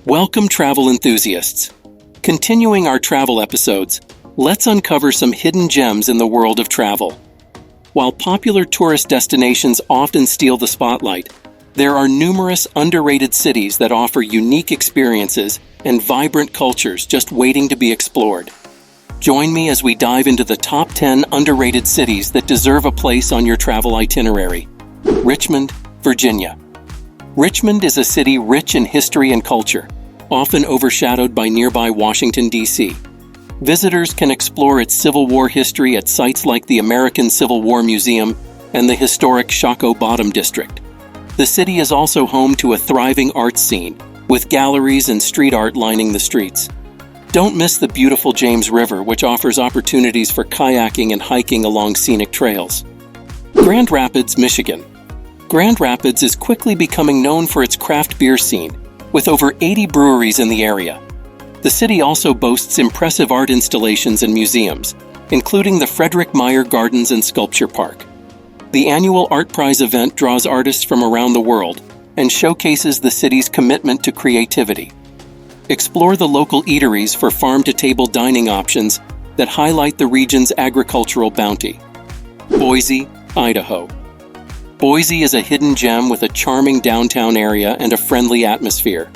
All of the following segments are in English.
Welcome, travel enthusiasts. Continuing our travel episodes, let's uncover some hidden gems in the world of travel. While popular tourist destinations often steal the spotlight, there are numerous underrated cities that offer unique experiences and vibrant cultures just waiting to be explored. Join me as we dive into the top 10 underrated cities that deserve a place on your travel itinerary. Richmond, Virginia. Richmond is a city rich in history and culture, often overshadowed by nearby Washington, D.C. Visitors can explore its Civil War history at sites like the American Civil War Museum and the historic Shockoe Bottom District. The city is also home to a thriving arts scene, with galleries and street art lining the streets. Don't miss the beautiful James River, which offers opportunities for kayaking and hiking along scenic trails. Grand Rapids, Michigan. Grand Rapids is quickly becoming known for its craft beer scene, with over 80 breweries in the area. The city also boasts impressive art installations and museums, including the Frederick Meyer Gardens and Sculpture Park. The annual Art Prize event draws artists from around the world and showcases the city's commitment to creativity. Explore the local eateries for farm-to-table dining options that highlight the region's agricultural bounty. Boise, Idaho. Boise is a hidden gem with a charming downtown area and a friendly atmosphere.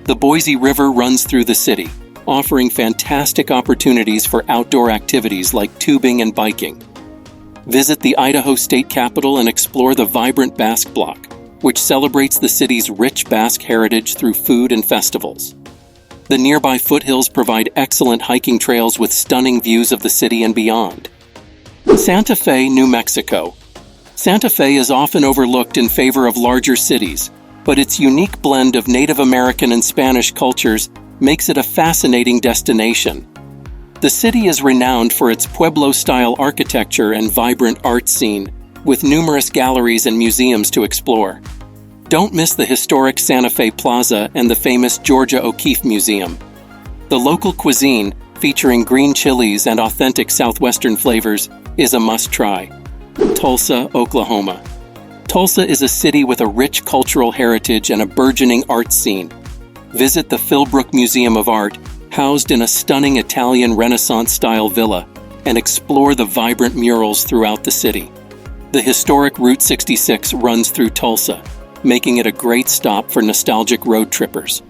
The Boise River runs through the city, offering fantastic opportunities for outdoor activities like tubing and biking. Visit the Idaho State Capitol and explore the vibrant Basque Block, which celebrates the city's rich Basque heritage through food and festivals. The nearby foothills provide excellent hiking trails with stunning views of the city and beyond. Santa Fe, New Mexico. Santa Fe is often overlooked in favor of larger cities, but its unique blend of Native American and Spanish cultures makes it a fascinating destination. The city is renowned for its Pueblo-style architecture and vibrant art scene, with numerous galleries and museums to explore. Don't miss the historic Santa Fe Plaza and the famous Georgia O'Keeffe Museum. The local cuisine, featuring green chilies and authentic southwestern flavors, is a must-try. Tulsa, Oklahoma. Tulsa is a city with a rich cultural heritage and a burgeoning art scene. Visit the Philbrook Museum of Art, housed in a stunning Italian Renaissance-style villa, and explore the vibrant murals throughout the city. The historic Route 66 runs through Tulsa, making it a great stop for nostalgic road trippers.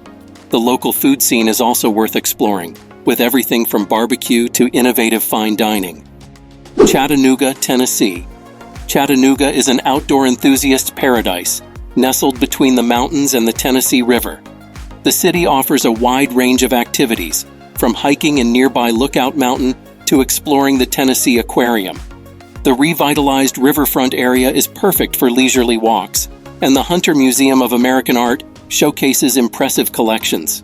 The local food scene is also worth exploring, with everything from barbecue to innovative fine dining. Chattanooga, Tennessee. Chattanooga is an outdoor enthusiast paradise, nestled between the mountains and the Tennessee River. The city offers a wide range of activities, from hiking in nearby Lookout Mountain to exploring the Tennessee Aquarium. The revitalized riverfront area is perfect for leisurely walks, and the Hunter Museum of American Art showcases impressive collections.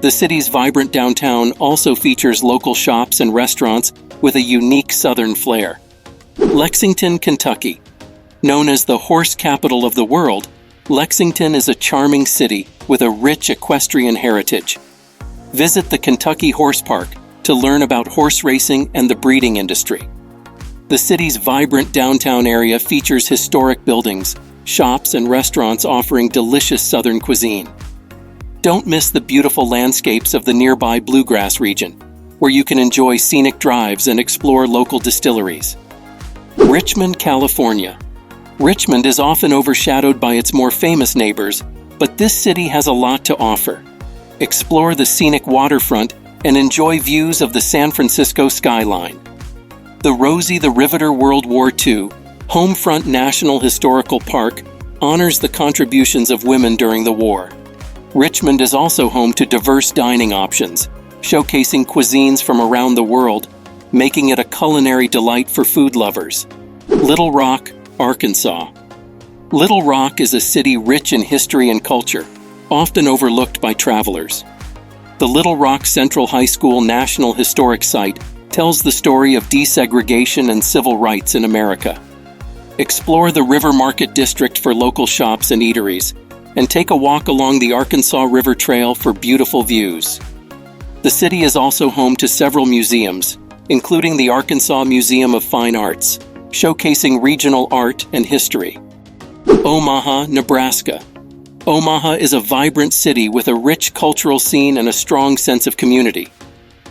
The city's vibrant downtown also features local shops and restaurants with a unique southern flair. Lexington, Kentucky. Known as the horse capital of the world, Lexington is a charming city with a rich equestrian heritage. Visit the Kentucky Horse Park to learn about horse racing and the breeding industry. The city's vibrant downtown area features historic buildings, shops, and restaurants offering delicious southern cuisine. Don't miss the beautiful landscapes of the nearby Bluegrass region, where you can enjoy scenic drives and explore local distilleries. Richmond, California. Richmond is often overshadowed by its more famous neighbors, but this city has a lot to offer. Explore the scenic waterfront and enjoy views of the San Francisco skyline. The Rosie the Riveter World War II Homefront National Historical Park honors the contributions of women during the war. Richmond is also home to diverse dining options, showcasing cuisines from around the world, making it a culinary delight for food lovers. Little Rock, Arkansas. Little Rock is a city rich in history and culture, often overlooked by travelers. The Little Rock Central High School National Historic Site tells the story of desegregation and civil rights in America. Explore the River Market District for local shops and eateries, and take a walk along the Arkansas River Trail for beautiful views. The city is also home to several museums, including the Arkansas Museum of Fine Arts, showcasing regional art and history. Omaha, Nebraska. Omaha is a vibrant city with a rich cultural scene and a strong sense of community.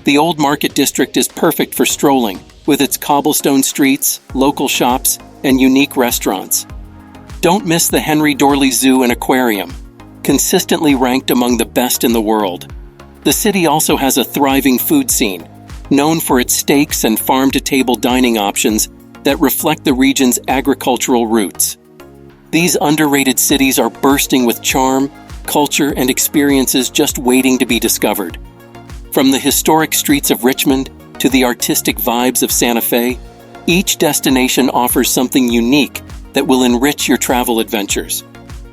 The Old Market District is perfect for strolling, with its cobblestone streets, local shops, and unique restaurants. Don't miss the Henry Dorley Zoo and Aquarium, consistently ranked among the best in the world. The city also has a thriving food scene, known for its steaks and farm-to-table dining options that reflect the region's agricultural roots. These underrated cities are bursting with charm, culture, and experiences just waiting to be discovered. From the historic streets of Richmond to the artistic vibes of Santa Fe, each destination offers something unique that will enrich your travel adventures.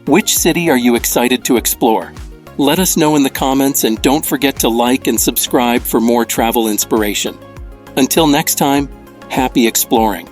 Which city are you excited to explore? Let us know in the comments, and don't forget to like and subscribe for more travel inspiration. Until next time, happy exploring.